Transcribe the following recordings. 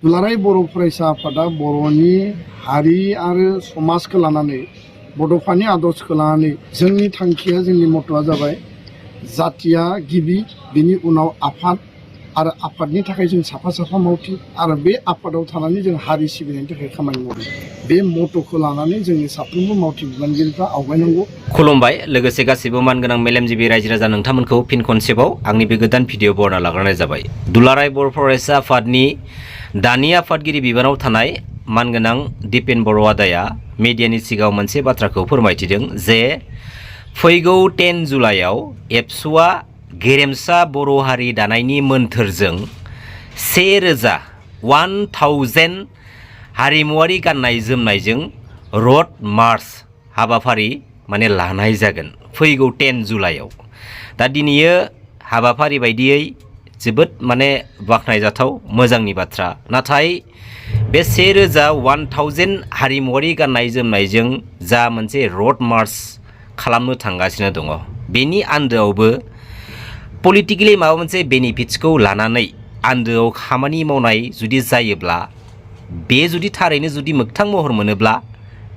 दुलाराय बर' फरायसा आफादा बर'नि हारि आरो समाजखौ लानानै बड'फानि आदर्शखौ लानानै जोंनि थांखिया जोंनि मट'आ जाबाय जातिया गिबि बिनि उनाव आफाद आरो आफादनि थाखाय जों साफा साफा मावथि आरो बे आफादाव थानानै जों हारि सिबिनायनि थाखाय खामानि मावदों बे मट'खौ लानानै जोंनि साफ्रोमबो मावथि बिबानगिरिफ्रा आवगायनांगौ। खुलुमबाय लोगोसे गासिबो मानगोनां मेलेमजिबि रायजो राजा नोंथांमोनखौ फिन खनसेबाव आंनि बे गोदान भिडिअ बरना लाग्रोनाय जाबाय। दुलाराय बर' फरायसा आफादनि दानि आफादगिरि बिबानाव थानाय मानगोनां दिपेन बर' आदाया मिडियानि सिगाङाव मोनसे बाथ्राखौ फोरमायथिदों जे फैगौ 10 जुलाइआव एबसुआ गेरेमसा बर' हारि दानायनि मोन्थोरजों 1000 हारिमुवारि गाननाय जोमनायजों रड मार्च हाबाफारि माने लानाय जागोन फैगौ 10 जुलाइआव। दा दिनैयो हाबाफारि बायदियै जोबोद माने बाख्नायजाथाव मोजांनि बाथ्रा। नाथाय बे 1000 हारिमुवारि गाननाय जोमनायजों जा मोनसे रड मार्च खालामनो थांगासिनो दङ बेनि आन्दोआवबो पलिटिकेलि माबा मोनसे बेनिफिट्सखौ लानानै आन्दोआव खामानि मावनाय जुदि जायोब्ला बे जुदि थारैनो जुदि मोगथां महर मोनोब्ला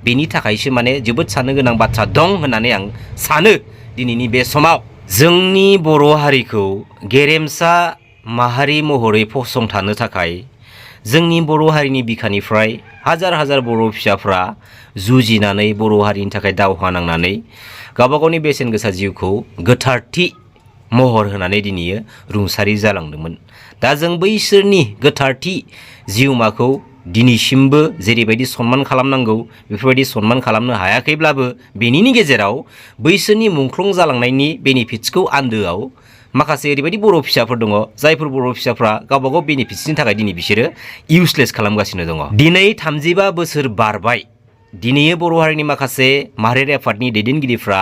बेनि थाखायसो माने जोबोद साननो गोनां बाथ्रा दं होननानै आं सानो। दिनैनि बे समाव जोंनि बर' हारिखौ गेरेमसा माहारि महरै फसंथानो थाखाय जोंनि बर' हारिनि बिखानिफ्राय हाजार हाजार बर' फिसाफ्रा जुजिनानै बर' हारिनि थाखाय दावहा नांनानै गावबा गावनि बेसेन गोसा जिउखौ गोथारथि महर होनानै दिनैयो रुंसारि जालांदोंमोन। दा जों बैसोरनि गोथारथि जिउमाखौ दिनैसिमबो जेरैबायदि सन्मान खालामनांगौ बेफोरबायदि सन्मान खालामनो हायाखैब्लाबो बेनिनि गेजेराव बैसोरनि मुंख्लं जालांनायनि बेनिफिट्सखौ आन्दोआव माखासे ओरैबायदि बर' फिसाफोर दङ जायफोर बर' फिसाफ्रा गावबा गाव बेनिफिट्सनि थाखाय दिनै बिसोरो इउसलेस खालामगासिनो दङ। दिनै 35 बोसोर बारबाय दिनैयो बर' हारिनि माखासे माहारियारि आफादनि दैदेनगिरिफ्रा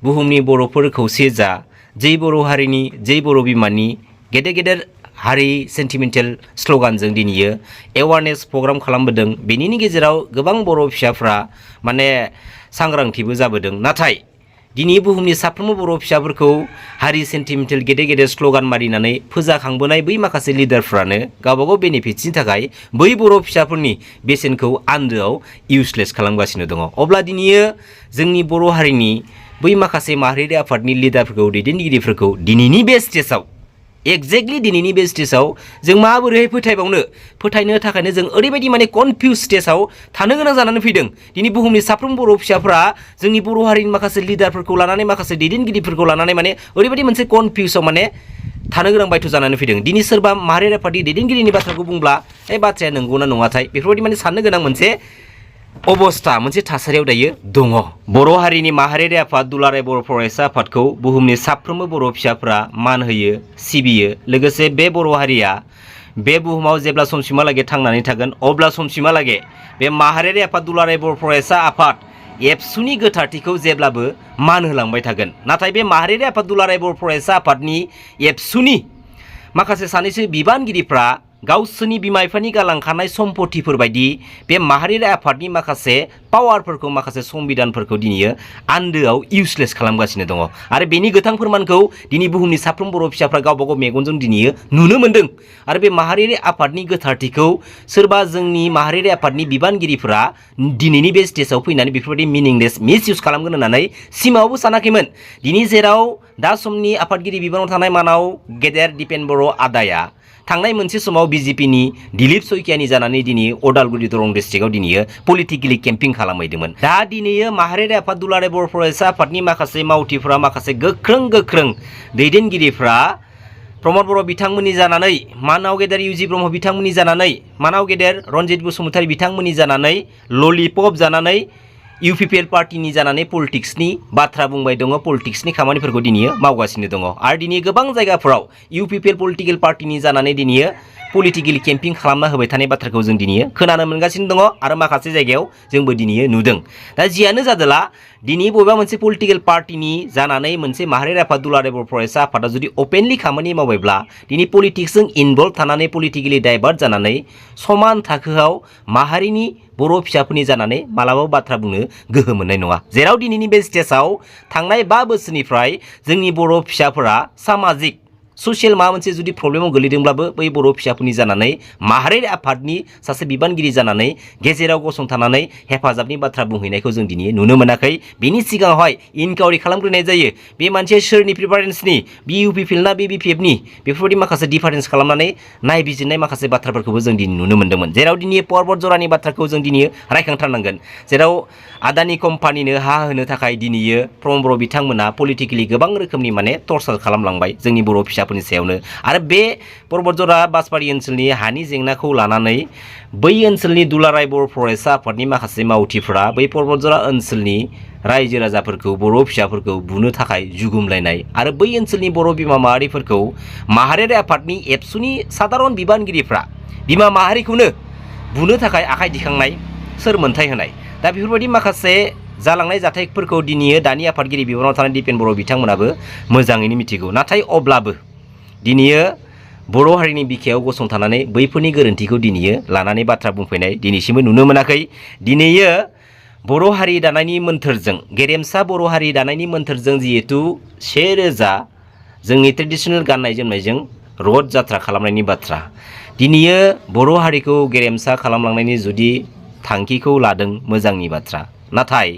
बुहुमनि बर'फोर खौसे जा जै बर' हारिनि जै बर' बिमानि गेदेर गेदेर हारि सेन्टिमेन्टेल स्ल'गानजों दिनैयो एवारनेस प्रग्राम खालामबोदों। बेनिनि गेजेराव गोबां बर' फिसाफ्रा माने सांग्रांथिबो जाबोदों। नाथाय दिनै बुहुमनि साफ्रोमबो बर' फिसाफोरखौ हारि सेन्टिमेन्टेल गेदेर गेदेर स्ल'गान मारिनानै फोजाखांबोनाय बै माखासे लिडारफ्रानो गावबा गाव बेनिफिट्सनि थाखाय बै बर' फिसाफोरनि बेसेनखौ आन्दोआव इउसलेस खालामगासिनो दङ। अब्ला दिनैयो जोंनि बर' हारिनि बै माखासे माहारियारि आफादनि लिडारफोरखौ दैदेनगिरिफोरखौ दिनैनि बे स्टेजाव एक्जेक्टलि दिनैनि बे स्टेजाव जों माबोरैहाय फोथायनो थाखायनो जों ओरैबायदि माने कनफिउज स्टेजाव थानो गोनां जानानै फैदों। दिनै बुहुमनि साफ्रोम बर' फिसाफ्रा जोंनि बर' हारिनि माखासे लिडारफोरखौ लानानै माखासे दैदेनगिरिफोरखौ लानानै माने ओरैबायदि मोनसे कनफिउजआव माने थानो गोनां बायथ' जानानै फैदों। दिनै सोरबा माहारियारि आफादनि दैदेनगिरिनि बाथ्राखौ बुंब्ला बाथ्राया नंगौना नङाथाय बेफोरबायदि माने साननो गोनां मोनसे अबस्था मोनसे थासारियाव दायो दङ। बर' हारिनि माहारियारि आफाद दुलाराय बर' फरायसा आफादखौ बुहुमनि साफ्रोमबो बर' फिसाफ्रा मान होयो सिबियो। लोगोसे बे बर' हारिया बे बुहुमाव जेब्ला समसिमहालागै थांनानै थागोन अब्ला समसिमहालागै बे माहारियारि आफाद दुलाराय बर' फरायसा आफाद एबसुनि गोथारथिखौ जेब्लाबो मान होलांबाय थागोन। नाथाय बे माहारियारि आफाद दुलाराय बर' फरायसा आफादनि एबसुनि माखासे सानैसो बिबानगिरिफ्रा गावसोरनि बिमा बिफानि गालांखानाय सम्पतिफोर बायदि बे माहारियारि आफादनि माखासे पावारफोरखौ माखासे संबिधानफोरखौ दिनैयो आन्दोआव इउसलेस खालामगासिनो दङ। आरो बेनि गोथां फोरमानखौ दिनै बुहुमनि साफ्रोम बर' फिसाफ्रा गावबा गाव मेगनजों दिनैयो नुनो मोन्दों। आरो बे माहारियारि आफादनि गोथारथिखौ सोरबा जोंनि माहारियारि आफादनि बिबानगिरिफोरा दिनैनि बे स्टेजाव फैनानै बेफोरबायदि मिनिंलेस मिसइउज खालामगोन होननानै सिमाङावबो सानाखैमोन। दिनै जेराव दा समनि आफादगिरि बिबानाव थानाय मानाव गेदेर दिपेन बर' आदाया थांनाय मोनसे समाव बिजेपिनि दिलीप सयकियानि जानानै दिनै अदालगुरि दरं डिस्ट्रिक्टआव दिनैयो पलिटिकेलि केम्पिं खालामहैदोंमोन। दा दिनैयो माहारियारि आफाद दुलाराय बर' फरायसा आफादनि माखासे मावथिफ्रा माखासे गोख्रों दैदेनगिरिफ्रा प्रमद बर' बिथांमोननि जानानै मानाव गेदेर इउजि ब्रह्म बिथांमोननि जानानै मानाव गेदेर रनजित बसुमतारी बिथांमोननि जानानै ललिपप जानानै इउपिपिएल पार्टिनि जानानै पलिटिक्सनि बाथ्रा बुंबाय दङ पलिटिक्सनि खामानिफोरखौ दिनैयो मावगासिनो दङ। आरो दिनै गोबां जायगाफोराव इउपिपिएल पलिटिकेल पार्टिनि जानानै दिनैयो पलिटिकेल केम्पिं खालामना होबाय थानाय बाथ्राखौ जों दिनैयो खोनानो मोनगासिनो दङ आरो माखासे जायगायाव जोंबो दिनैयो नुदों। दा जियानो जादोला दिनै बबेबा मोनसे पलिटिकेल पार्टिनि जानानै मोनसे माहारियारि आफाद दुलाराय बर' फरायसा आफादा जुदि अपेनलि खामानि मावबायब्ला दिनै पलिटिक्सजों इनभल्भ थानानै पलिटिकेलि डाइभार्ट जानानै समान थाखोआव माहारिनि बर' फिसाफोरनि जानानै मालाबाबो बाथ्रा बुंनो गोहो मोननाय नङा। जेराव दिनैनि बे स्टेजाव थांनाय 5 बोसोरनिफ्राय जोंनि बर' फिसाफोरा सामाजिक ससियेल माबा मोनसे जुदि प्रब्लेमाव गोलैदोंब्लाबो बै बर' फिसाफोरनि जानानै माहारियारि आफादनि सासे बिबानगिरि जानानै गेजेराव गसंथानानै हेफाजाबनि बाथ्रा बुंहैनायखौ जों दिनै नुनो मोनाखै। बिनि सिगाङावहाय इनकुवारि खालामग्रोनाय जायो बे मानसिया सोरनि प्रिफारेन्सनि बि इउ पि पि एल ना बि बि पि एफ नि बेफोरबायदि माखासे डिफारेन्स खालामनानै नायबिजिरनाय माखासे बाथ्राफोरखौबो जों दिनै नुनो मोन्दोंमोन। जेराव दिनै पर्बत जरानि बाथ्राखौ जों दिनै रायखांथारनांगोन। जेराव आदानि कम्पानिनो हा होनो थाखाय दिनैयो प्रमद बर' बिथांमोना पलिटिकेलि गोबां रोखोमनि माने टर्चार खालामलांबाय जोंनि बर' फिसाफोरनि सायावनो। आरो बे पर्बत जरा बासबारि ओनसोलनि हानि जेंनाखौ लानानै बै ओनसोलनि दुलाराय बर' फरायसा आफादनि माखासे मावथिफोरा बै पर्बत जरा ओनसोलनि रायजो राजाफोरखौ बर' फिसाफोरखौ बुनो थाखाय जुगुमलायनाय आरो बै ओनसोलनि बर' बिमा माहारिफोरखौ माहारियारि आफादनि एबसुनि साधारन बिबानगिरिफ्रा बिमा माहारिखौनो बुनो थाखाय आखाइ दिखांनाय सोर मोन्थाय होनाय। दा बेफोरबायदि माखासे जालांनाय जाथायफोरखौ दिनैयो दानि आफादगिरि बिबानाव थानाय दिपेन बर' बिथांमोनाबो मोजाङैनो मिथिगौ। नाथाय अब्लाबो दिनैयो बर' हारिनि बिखायाव गसंथानानै बैफोरनि गोरोन्थिखौ दिनैयो लानानै बाथ्रा बुंफैनाय दिनैसिमबो नुनो मोनाखै। दिनैयो बर' हारि दानायनि मोन्थोरजों गेरेमसा बर' हारि दानायनि मोन्थोरजों जिहेतु 1000 जोंनि ट्रेडिसनेल गाननाय जोमनायजों रड जात्रा खालामनायनि बाथ्रा दिनैयो बर' हारिखौ गेरेमसा खालामलांनायनि जुदि थांखिखौ लादों मोजांनि बाथ्रा। नाथाय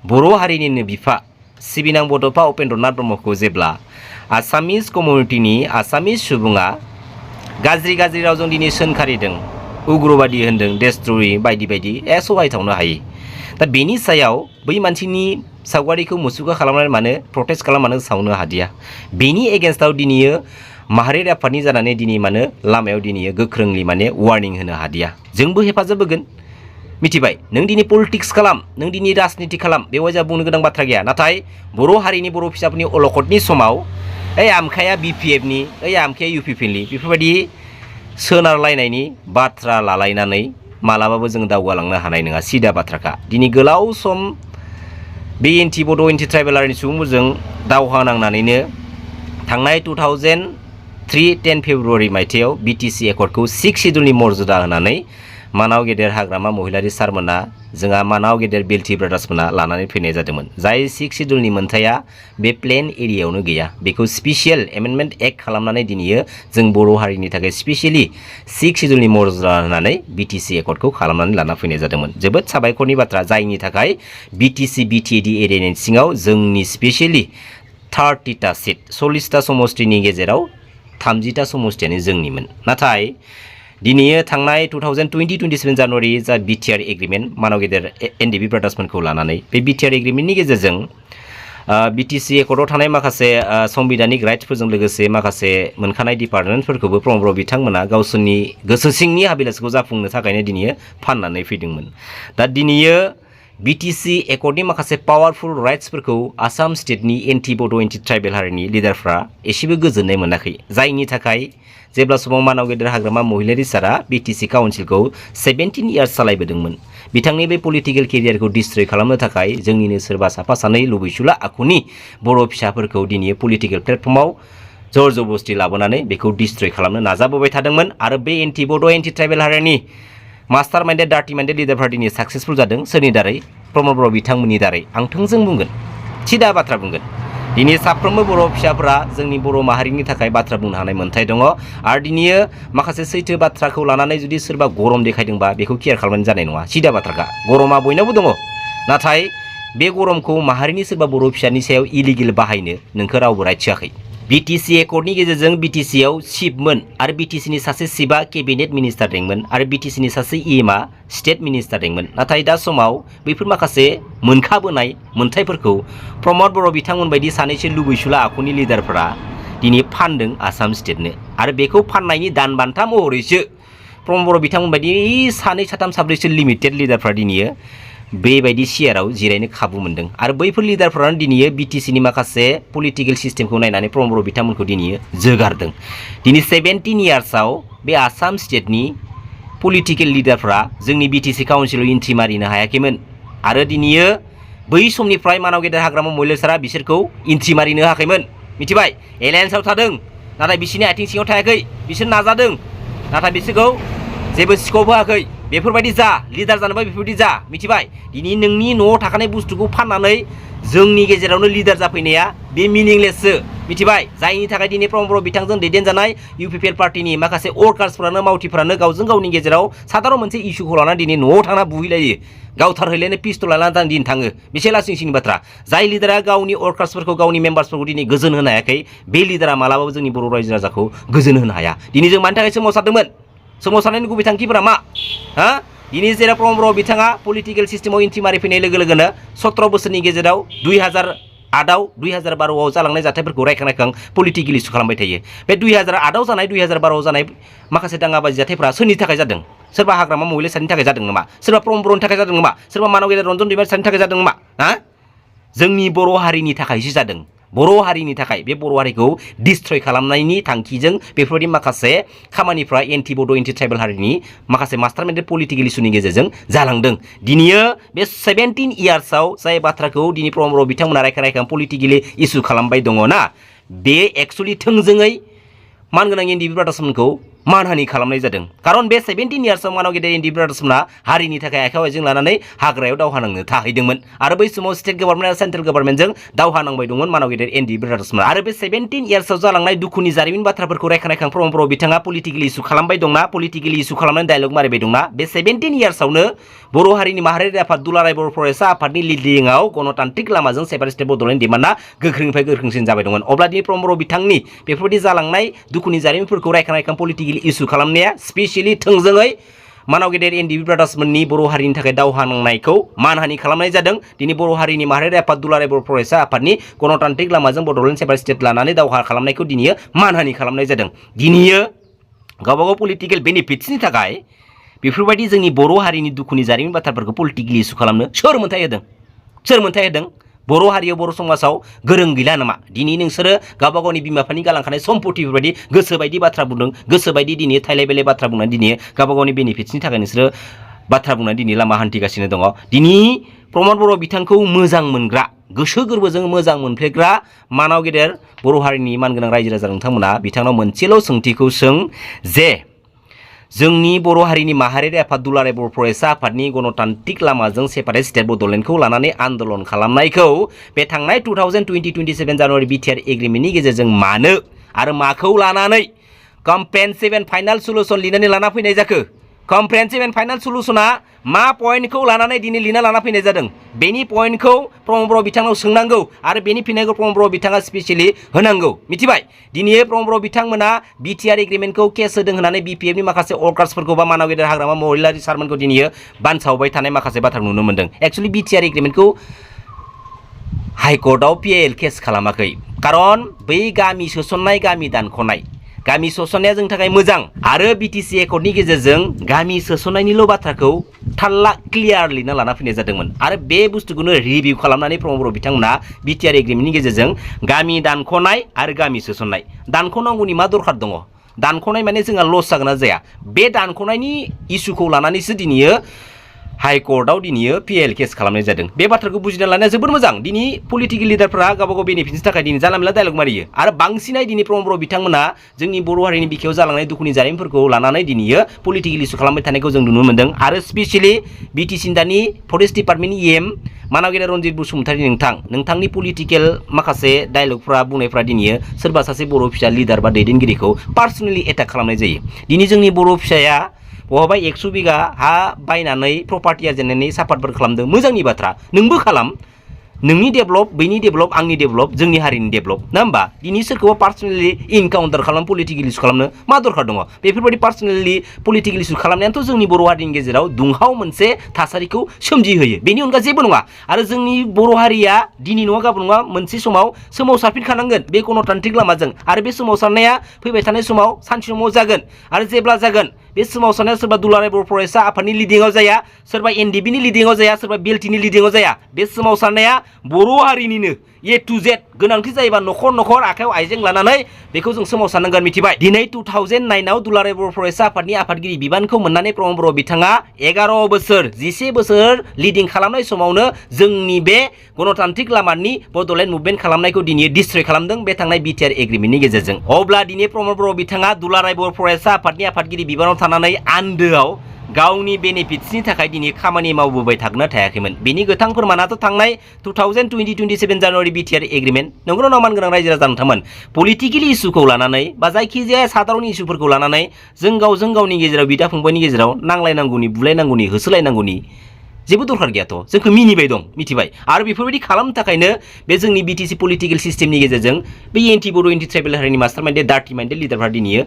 बर' हारिनिनो बिफा सिबिनां बड'फा उपेन्द्रनाथ ब्रह्मखौ जेब्ला आसामिस कमिउनिटिनि आसामिस सुबुङा गाज्रि रावजों दिनै सोंखारिदों उग्रबादि होन्दों देस्ट्रय बायदि बायदि सहायथावनो हायै। दा बेनि सायाव बै मानसिनि सावगारिखौ मुसुखा खालामनानै मानो प्रटेस्ट खालामनानै सावनो हादिया। बेनि एगेन्स्टआव दिनैयो माहारियारि आफादनि जानानै दिनै मानो लामायाव दिनैयो गोख्रोंलि माने वार्निं होनो हादिया। जोंबो हेफाजाब होगोन मिथिबाय। नों दिनै पलिटिक्स खालाम नों दिनै राजनिति खालाम बेवहाय जा बुंनो गोनां बाथ्रा गैया। नाथाय बर' हारिनि बर' फिसाफोरनि अलखदनि समाव ओइ आमखाया बि पि एफ नि ओइ आमखाया इउ पि पि एल नि बेफोरबायदि सोनारलायनायनि बाथ्रा लालायनानै मालाबाबो जों दावगालांनो हानाय नङा सिदा बाथ्राखा। दिनै गोलाव सम बे एन्टि बड' एन्टि ट्राइबेलारनि सुबुंफोरजों दावहा नांनानैनो थांनाय 2003 10 फेब्रुवारि मायथाइयाव बि टि सि एकर्डखौ 6 सिडुलनि मर्यादा होनानै मानाव गेदेर हाग्रामा महिलारि सारमोना जोंहा मानाव गेदेर बेल्टि ब्रादार्समोना लानानै फैनाय जादोंमोन। जाय 6 सिडुलनि मोन्थाया बे प्लेन एरियायावनो गैया बेखौ स्पेसियेल एमेन्डमेन्ट एक्ट खालामनानै दिनैयो जों बर' हारिनि थाखाय स्पेसियेलि 6 सिडुलनि मर्यादा होनानै बि टि सि एकर्डखौ खालामनानै लाना फैनाय जादोंमोन। जोबोद साबायखरनि बाथ्रा जायनि थाखाय बि टि सि बि टि ए डि एरियानि सिङाव जोंनि स्पेसियेलि 30टा सिट 40टा समष्टिनि गेजेराव 30टा समष्टियानो जोंनिमोन। नाथाय दिनैयो थांनाय 2020-27 जानुवारि जा बिटिआर एग्रिमेन्ट मानाव गेदेर एनडिबि ब्रादार्समोनखौ लानानै बे बिटिआर एग्रिमेन्टनि गेजेरजों बिटिसि एकर्डआव थानाय माखासे संबिधानिक राइट्सफोरजों लोगोसे माखासे मोनखानाय डिपार्टमेन्टफोरखौबो प्रमद बर' बिथांमोना गावसोरनि गोसो सिंनि हाबिलासखौ जाफुंनो थाखायनो दिनैयो फाननानै फैदोंमोन। दा दिनैयो बिटिसि एकर्डनि माखासे पावारफुल राइट्सफोरखौ आसाम स्टेटनि एन्टि बड' एन्टि ट्राइबेल हारिनि लिडारफ्रा एसेबो गोजोननाय मोनाखै। जायनि थाखाय जेब्ला समाव मानाव गेदेर हाग्रामा महिलारि सारा बिटिसि काउन्सिलखौ 17 इयार्स सालायबोदोंमोन बिथांनि बे पलिटिकेल केरियारखौ डिस्ट्रय खालामनो थाखाय जोंनिनो सोरबा साफा सानै लुबैसुला आखुनि बर' फिसाफोरखौ दिनै पलिटिकेल प्लेटफर्माव जर जबस्ति लाबोनानै बेखौ डिस्ट्रय खालामनो नाजाबोबाय थादोंमोन। आरो बे एन्टि बड' एन्टि ट्राइबेल हारिनि मास्टार माइन्डेड डार्टि माइन्डेड लिडारफ्रा दिनै साक्सेसफुल जादों सोरनि दारै प्रमद बर' बिथांमोननि दारै। आं थोंजों बुंगोन सिदा बाथ्रा बुंगोन दिनै साफ्रोमबो बर' फिसाफोरा जोंनि बर' माहारिनि थाखाय बाथ्रा बुंनो हानाय मोन्थाय दङ। आरो दिनैयो माखासे सैथो बाथ्राखौ लानानै जुदि सोरबा गरम देखायदोंबा बेखौ केयार खालामनानै जानाय नङा सिदा बाथ्राखा। गरमा बयनावबो दङ नाथाय बे गरमखौ माहारिनि सोरबा बर' फिसानि सायाव इलिगेल बाहायनो नोंखौ रावबो राइट होआखै। बिटिसि एकर्डनि गेजेरजों बिटिसिआव चिफमोन आरो बिटिसिनि सासे चिफआ केबिनेट मिनिस्टार दंमोन आरो बिटिसिनि सासे इएमआ स्टेट मिनिस्टार दंमोन। नाथाय दा समाव बैफोर माखासे मोनखाबोनाय मोन्थायफोरखौ प्रमद बर' बिथांमोन बायदि सानैसो लुबैसुला आखुनि लिडारफोरा दिनै फानदों आसाम स्टेटनो। आरो बेखौ फाननायनि दान बान्था महरैसो प्रमद बर' बिथांमोन बायदि सानै साथाम साब्रैसो लिमिटेड लिडारफ्रा दिनैयो बेबायदि सियाराव जिरायनो खाबु मोन्दों। आरो बैफोर लिडारफोरानो दिनैयो बिटिसिनि माखासे पलिटिकेल सिस्टेमखौ नायनानै प्रमद बर' बिथांमोनखौ दिनैयो जोगारदों। दिनै 17 इयार्सआव बे आसाम स्टेटनि पलिटिकेल लिडारफ्रा जोंनि बिटिसि काउन्सिलाव एन्ट्रि मारिनो हायाखैमोन। आरो दिनैयो बै समनिफ्राय मानाव गेदेर हाग्रामा महिलारि सारा बिसोरखौ एन्ट्रि मारिनो हायाखैमोन मिथिबाय। एलायन्सआव थादों नाथाय बिसोरनि आथिं सिङाव थायाखै। बिसोर नाजादों नाथाय बिसोरखौ जेबो स्कप होआखै। बेफोरबायदि जा लिडार जानोबा बेफोरबायदि जा मिथिबाय दिनै नोंनि न'आव थाखानाय बुस्थुखौ फाननानै जोंनि गेजेरावनो लिडार जाफैनाया बे मिनिंलेससो मिथिबाय जायनि थाखाय दिनै प्रमद बर' बिथांजों दैदेनजानाय इउपिपिएल पार्टिनि माखासे वर्कार्सफ्रानो मावथिफ्रानो गावजों गावनि गेजेराव साधारन मोनसे इस्युखौ लानानै दिनै न'आव थांना बुहैलायो गावथारहैलायनो पिस्तल लानानै दिन थाङो बेसे लासिं सिंनि बाथ्रा जाय लिडारा गावनि वर्कार्सफोरखौ गावनि मेम्बार्सफोरखौ दिनै गोजोन होनो हायाखै बे लिडारा मालाबाबो जोंनि बर' रायजो राजाखौ गोजोन होनो हाया दिनै जों मानि थाखाय सोमावसारदोंमोन सोमावसारनायनि गुबै थांखिफोरा मा हा दिनै जेराव प्रमद बर' बिथाङा पलिटिकेल सिस्टेमाव एन्ट्रि मारि फैनाय लोगो लोगोनो 17 बोसोरनि गेजेराव 2008आव 2012आव जालांनाय जाथायफोरखौ रायखां पलिटिकेल इस्यु खालामबाय थायो बे 2008आव जानाय 2012आव जानाय माखासे दाङाबाजि जाथायफोरा सोरनि थाखाय जादों सोरबा हाग्रामा महिला सारिनि थाखाय जादों नामा सोरबा प्रमद बर'नि थाखाय जादों नामा सोरबा मानव गेदेर रन्जन दैमारि सारिनि थाखाय जादों नामा हा जोंनि बर' हारिनि थाखायसो जादों बर' हारिनि थाखाय बे बर' हारिखौ डिस्ट्रय खालामनायनि थांखिजों बेफोरबायदि माखासे खामानिफ्रा एन्टि बड' एन्टि ट्राइबेल हारिनि माखासे मास्टार माइन्डेड पलिटिकेल इस्युनि गेजेरजों जालांदों दिनैयो बे 17 इयार्सआव जाय बाथ्राखौ दिनै प्रमद बर' बिथांमोना रायखां पलिटिकेलि इस्यु खालामबाय दङ ना बे एक्सुअलि थोंजोङै मानगोनां एनडि ब्रादार्समोनखौ मानहानि खालामनाय जादों खारन बे 17 इयार्सआव मानव गेदेर एनडि ब्रादार्समोना हारिनि थाखाय आखाइ आइजें लानानै हाग्रायाव दावहा नांनो थाहैदोंमोन आरो बै समाव स्टेट गभर्नमेन्ट आरो सेन्ट्रेल गभर्नमेन्टजों दावहा नांबाय दंमोन मानव गेदेर एनडि ब्रादार्समोना आरो बे 17 इयार्सआव जालांनाय दुखुनि जारिमिन बाथ्राफोरखौ रायखां प्रमद बर' बिथाङा पलिटिकेल इस्यु खालामबाय दंना पलिटिकेल इस्यु खालामनानै डायलग मारिबाय दंना बे 17 इयार्सआवनो बर' हारिनि माहारियारि आफाद दुलाराय बर' फरायसा आफादनि लिडिंआव गणतान्त्रिक लामाजों सेपारेट स्टेट बड'लेण्ड डिमान्डआ गोख्रोंनिफ्राय गोख्रोंसिन जाबाय दंमोन अब्ला दिनै प्रमद बर' बिथांनि बेफोरबायदि जालांनाय दुखुनि जारिमिनफोरखौ रायखां पलिटिकेल इस्यु खालामनाया स्पेसियलि थोंजोङै मानव गेदेर एनडि ब्रादार्समोननि बर' हारिनि थाखाय दावहा नांनायखौ मानहानि खालामनाय जादों दिनै बर' हारिनि माहारियारि आफाद दुलाराय बर' फरायसा आफादनि गणतान्त्रिक लामाजों बड'लेण्ड सेपारेट स्टेट लानानै दावहा खालामनायखौ दिनैयो मानहानि खालामनाय जादों दिनैयो गावबागाव पलिटिकेल बेनिफिट्सनि थाखाय बेफोरबायदि जोंनि बर' हारिनि दुखुनि जारिमिन बाथ्राफोरखौ पलिटिकेल इस्यु खालामनो सोर मोन्थाय होदों बर' हारियाव बर' समाजाव गोरों गैला नामा दिनै नोंसोरो गावबा गावनि बिमा बिफानि गालांखानाय सम्पतिफोरबायदि गोसोबायदि बाथ्रा बुंदों गोसोबायदि दिनै थाइलाय बेलाय बाथ्रा बुंनानै दिनै गावबा गावनि बेनिफिट्सनि थाखाय नोंसोरो बाथ्रा बुंनानै दिनै लामा हान्थिगासिनो दङ दिनै प्रमद बर' बिथांखौ मोजां मोनग्रा गोसो गोरबोजों मोजां मोनफ्लेग्रा मानव गेदेर बर' हारिनि मानगोनां रायजो राजा नोंथांमोना बिथांनाव मोनसेल' सोंथिखौ सों जे जोंनि बर' हारिनि माहारियारि आफाद दुलाराय बर' फरायसा आफादनि गणतान्त्रिक लामाजों सेपारेट स्टेट बड'लेण्डखौ लानानै आन्दलन खालामनायखौ बे थांनाय 2027 जानुवारि बिटिआर एग्रिमेन्टनि गेजेरजों मानो आरो माखौ लानानै कमप्रेहेनसिभ एन्ड फाइनाल सल्युसन लिरनानै लाना फैनाय जाखो कमप्रेहेनसिभ एन्ड फाइनाल सल्युसना मा पइन्टखौ लानानै दिनै लिरना लाना फैनाय जादों बेनि पइन्टखौ प्रमद बर' बिथांनाव सोंनांगौ आरो बेनि फिननायखौ प्रमद बर' बिथाङा स्पेसियलि होनांगौ मिथिबाय दिनै प्रमद बर' बिथांमोना बिटिआर एग्रिमेन्टखौ केस होदों होननानै बिपिएफनि माखासे वर्कार्सफोरखौ बा मानव गेदेर हाग्रामा महिलारि सारमोनखौ दिनै बानसावबाय थानाय माखासे बाथ्रा नुनो मोन्दों एक्सुअलि बिटिआर एग्रिमेन्टखौ हाइकर्टआव पिएल केस खालामाखै खारन बै गामि सोसननाय गामि दानख'नाय गामि सोसननाया जोंनि थाखाय मोजां आरो बिटिसि एकर्डनि गेजेरजों गामि सोसननायनिल' बाथ्राखौ थाल्ला क्लियार लिरना लाना फैनाय जादोंमोन आरो बे बुस्थुखौनो रिभिउ खालामनानै प्रमद बर' बिथांमोना बिटिआर एग्रिमेन्टनि गेजेरजों गामि दानख'नाय आरो गामि सोसननाय दानख'नांगौनि मा दरखार दङ दानख'नाय माने जोंहा लस जागोन ना जाया बे दानख'नायनि इस्युखौ लानानैसो दिनैयो हाइकर्टआव दिनैयो पिएल केस खालामनाय जादों बे बाथ्राखौ बुजिना लानाया जोबोर मोजां दिनै पलिटिकेल लिडारफोरा गावबा गाव बेनिफिट्सनि थाखाय दिनै जानला मोनला डायलग मारियो आरो बांसिनै दिनै प्रमद बर' बिथांमोना जोंनि बर' हारिनि बिखायाव जालांनाय दुखुनि जारिमिनफोरखौ लानानै दिनैयो पलिटिकेल इस्यु खालामबाय थानायखौ जों नुनो मोन्दों आरो स्पेसियलि बिटिसि दानि फरेस्ट डिपार्टमेन्टनि इएम मानव गेदेर रनजित बसुमतारी नोंथांनि पलिटिकेल माखासे डायलगफ्रा बुंनायफ्रा दिनैयो सोरबा सासे बर' फिसा लिडार बा दैदेनगिरिखौ पार्सनेलि एटाक खालामनाय जायो दिनै जोंनि बर' फिसाया बहाबा 100 बिघा हा बायनानै प्रपार्टि आरजिनानै सापातफोर खालामदों मोजांनि बाथ्रा नोंबो खालाम नोंनि डेभलप बैनि डेभलप आंनि डेभलप जोंनि हारिनि डेभलप ना होमबा दिनै सोरखौबा पार्सनेलि इनकाउन्टार खालाम पलिटिकेल इस्यु खालामनो मा दरखार दङ बेफोरबायदि पार्सनेलि पलिटिकेल इस्यु खालामनायाथ' जोंनि बर' हारिनि गेजेराव दुंहाव मोनसे थासारिखौ सोमजिहोयो बेनि अनगा जेबो नङा आरो जोंनि बर' हारिया दिनै नङा गाबोन नङा मोनसे समाव सोमावसारफिनखानांगोन बे गणतान्त्रिक लामाजों आरो बे सोमावसारनाया फैबाय थानाय समाव सानसे समाव जागोन आरो जेब्ला जागोन बे सोमावसारनाया सोरबा दुलाराय बर' फरायसा आफादनि लिडिंआव जाया सोरबा एनडिबिनि लिडिंआव जाया सोरबा बिएलटिनि लिडिंआव जाया बे सोमावसारनाया बर' हारिनिनो ए टु जेड गोनांथि जायोबा न'खर न'खर आखायाव आइजें लानानै बेखौ जों सोमावसारनांगोन मिथिबाय दिनै 2009आव दुलाराय बर' फरायसा आफादनि आफादगिरि बिबानखौ मोननानै प्रमद बर' बिथाङा 11 बोसोर 11 बोसोर लिडिं खालामनाय समावनो जोंनि बे गणतान्त्रिक लामानि बड'लेण्ड मुभमेन्ट खालामनायखौ दिनै डिस्ट्रय खालामदों बे थांनाय बिटिआर एग्रिमेन्टनि गेजेरजों अब्ला दिनै प्रमद बर' बिथाङा दुलाराय बर' फरायसा आफादनि आफादगिरि बिबानाव थानानै आन्दोआव गावनि बेनिफिट्सनि थाखाय दिनै खामानि मावबोबाय थागोना थायाखैमोन बेनि गोथां फोरमानाथ' थांनाय 2020-27 जानुवारि बिटिआर एग्रिमेन्ट नंगौना नङा मानगोनां रायजो राजा नोंथांमोन पलिटिकेल इस्युखौ लानानै बा जायखिजाया साधारन इस्युफोरखौ लानानै जों गावनि गेजेराव बिदा फंबायनि गेजेराव नांलायनांगौनि बुलायनांगौनि होसोलायनांगौनि जेबो दरखार गैयाथ' जोंखौ मिनिबाय दं मिथिबाय आरो बेफोरबायदि खालामनो थाखायनो बे जोंनि बिटिसि पलिटिकेल सिस्टेमनि गेजेरजों बे एन्टि बड' एन्टि ट्राइबेल हारिनि मास्टार माइन्डेड डार्टि माइन्डेड लिडारफ्रा दिनै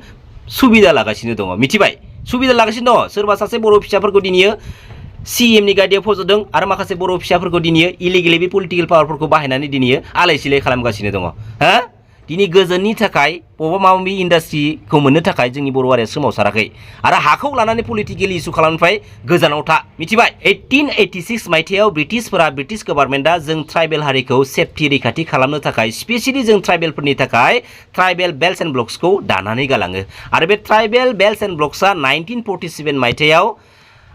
सुबिदा लागासिनो दङ मिथिबाय सुबिदा लागासिनो दङ सोरबा सासे बर' फिसाफोरखौ दिनै सिएमनि गादियाव फज'दों आरो माखासे बर' फिसाफोरखौ दिनै इलिगेलि बे पलिटिकेल पावारफोरखौ बाहायनानै दिनै आलाय सिलाय खालामगासिनो दङ हा दिनै गोजोननि थाखाय बबेबा माबा माबि इन्डास्ट्रिखौ मोननो थाखाय जोंनि बर' हारिया सोमावसाराखै आरो हाखौ लानानै पलिटिकेल इस्यु खालामनिफ्राय गोजानाव था मिथिबाय 1886 मायथाइयाव ब्रिटिश गभर्नमेन्टआ जों ट्राइबेल हारिखौ सेफटि रैखाथि खालामनो थाखाय स्पेसियली जों ट्राइबेलफोरनि थाखाय ट्राइबेल बेल्ट्स एन्ड ब्लक्सखौ दानानै गालाङो आरो बे ट्राइबेल बेल्ट्स एन्ड ब्लक्सआ 1947 मायथाइयाव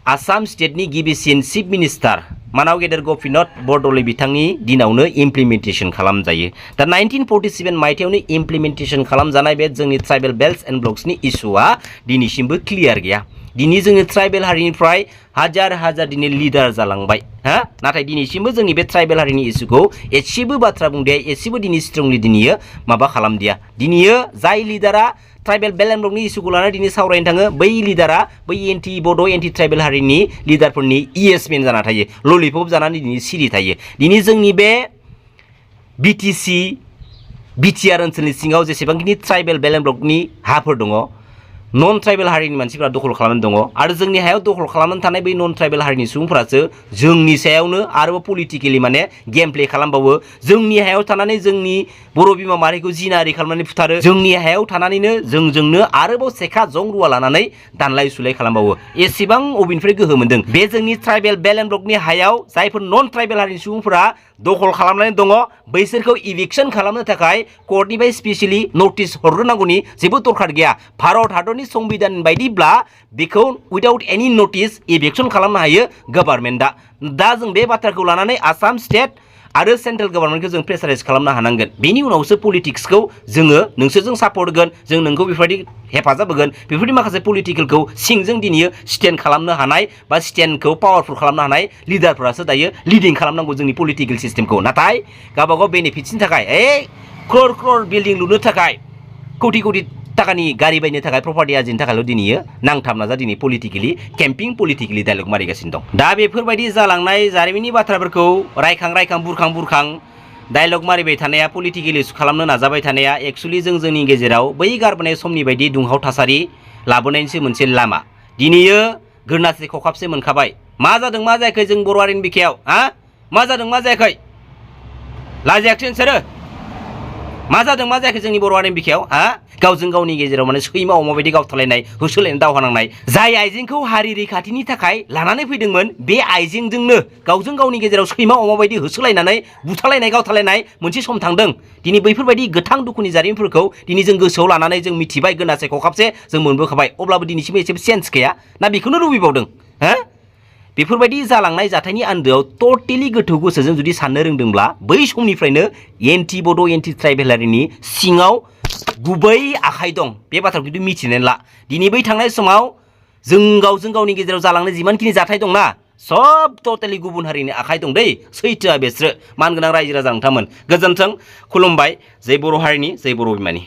आसाम स्टेटनि गिबिसिन चिफ मिनिस्टार मानाव गेदेर गपिनाथ बरदलै बिथांनि दिनावनो इमप्लिमेन्टेसन खालामजायो दा 1947 मायथाइयावनो इमप्लिमेन्टेसन खालामजानाय बे जोंनि ट्राइबेल बेल्ट्स एन्ड ब्लक्सनि इस्युआ दिनैसिमबो क्लियार गैया दिनै जोङो ट्राइबेल हारिनिफ्राय हाजार दिनै लिडार जालांबाय हा नाथाय दिनैसिमबो जोंनि बे ट्राइबेल हारिनि इस्युखौ एसेबो बाथ्रा बुंदिया एसेबो दिनै स्ट्रंलि दिनै माबा खालामदिया दिनै जाय लिडारा ट्राइबेल बेल्ट एन्ड ब्लकनि इस्युखौ लानानै दिनै सावरायनो थाङो बै लिडारा बै एन्टि बड' एन्टि ट्राइबेल हारिनि लिडारफोरनि इएसमेन जाना थायो ललिपप जानानै दिनै सिरि थायो दिनै जोंनि बे बिटिआर ओनसोलनि सिङाव जेसेबांखिनि ट्राइबेल बेल्ट एन्ड ब्लकनि हाफोर दङ नन ट्राइबेल हारिनि मानसिफ्रा दखल खालामनानै दङ आरो जोंनि हायाव दखल खालामनानै थानाय बै नन ट्राइबेल हारिनि सुबुंफोरासो जोंनि सायावनो आरोबाव पलिटिकेलि माने गेम प्ले खालामबावो जोंनि हायाव थानानै जोंनि बर' बिमा माहारिखौ जिनाहारि खालामनानै फुथारो जोंनि हायाव थानानैनो जोंजोंनो आरोबाव सेखा जं रुवा लानानै दानलाय सुलाय खालामबावो एसेबां अबेनिफ्राय गोहो मोनदों बे जोंनि ट्राइबेल बेल्ट एन्ड ब्लकनि हायाव जायफोर नन ट्राइबेल हारिनि सुबुंफोरा दखल खालामनानै दङ बैसोरखौ इभिक्सन खालामनो थाखाय कर्टनिफ्राय स्पेसियेलि नटिस हरग्रोनांगौनि जेबो दरखार गैया भारत हादरनि संबिधान बायदिब्ला बेखौ उइदाउट एनि नटिस इभिक्सन खालामनो हायो गभर्नमेन्टआ दा जों बे बाथ्राखौ लानानै आसाम स्टेट आरो सेन्ट्रेल गभर्नमेन्टखौ जों प्रेसाराइज खालामनो हानांगोन बेनि उनावसो पलिटिक्सखौ जोङो नोंसोरजों सापर्ट होगोन जों नोंखौ बेफोरबायदि हेफाजाब होगोन बेफोरबायदि माखासे पलिटिकेलखौ सिंजों दिनै स्टेन्ड खालामनो हानाय बा स्टेन्डखौ पावारफुल खालामनो हानाय लिडारफोरासो दायो लिडिं खालामनांगौ जोंनि पलिटिकेल सिस्टेमखौ नाथाय गावबागाव बेनिफिट्सनि थाखाय क्रर बिल्डिं लुनो थाखाय कौटि थाखानि गारि बायनो थाखाय प्रपार्टि आरजिनो थाखायल' दिनै नांथाबना जा दिनै पलिटिकेलि केम्पिं पलिटिकेलि डायलग मारिगासिनो दं दा बेफोरबायदि जालांनाय जारिमिननि बाथ्राफोरखौ रायखां बुरखां डायलग मारिबाय थानाया पलिटिकेलि खालामनो नाजाबाय थानाया एक्सुवेलि जोंनि गेजेराव बै गारबोनाय समनि बायदि दुंहाव थासारि लाबोनायनिसो मोनसे लामा दिनैयो गोरनासे खखाबसे मोनखाबाय मा जादों मा जायाखै जों बर' हारिनि बिखायाव मा जादों मा जायाखै लाजियाखै नोंसोरो मा जादों मा जायाखै जोंनि बर' हारिनि बिखायाव गावजों गावनि गेजेराव माने सैमा अमा बायदि गावथारलायनाय होसोलायनाय दावहा नांनाय जाय आइजेंखौ हारि रैखाथिनि थाखाय लानानै फैदोंमोन बे आइजेंजोंनो गावजों गावनि गेजेराव सैमा अमा बायदि होसोलायनानै बुथारलायनाय गावथारलायनाय मोनसे सम थांदों दिनै बैफोरबायदि गोथां दुखुनि जारिमिनफोरखौ दिनै जों गोसोआव लानानै जों मिथिबाय गोनासे खखाबसे जों मोनबोखाबाय अब्लाबो दिनैसिम एसेबो सेन्स गैया ना बेखौनो लुबैबावदों बेफोरबायदि जालांनाय जाथायनि आन्दोआव टटेलि गोथौ गोसोजों जुदि साननो रोंदोंब्ला बै समनिफ्रायनो एन्टि बड' एन्टि ट्राइबेल हारिनि सिङाव गुबै आखाइ दं बे बाथ्राखौ खिन्थु मिथिनानै ला दिनै बै थांनाय समाव जों गावजों गावनि गेजेराव जालांनाय जिमानखिनि जाथाय दंना सब टटेलि गुबुन हारिनि आखाइ दं दै सैथोआ बेसोरो मानगोनां रायजो राजा नोंथांमोन गोजोन्थों खुलुमबाय जै बर' हारिनि जै बर' बिमानि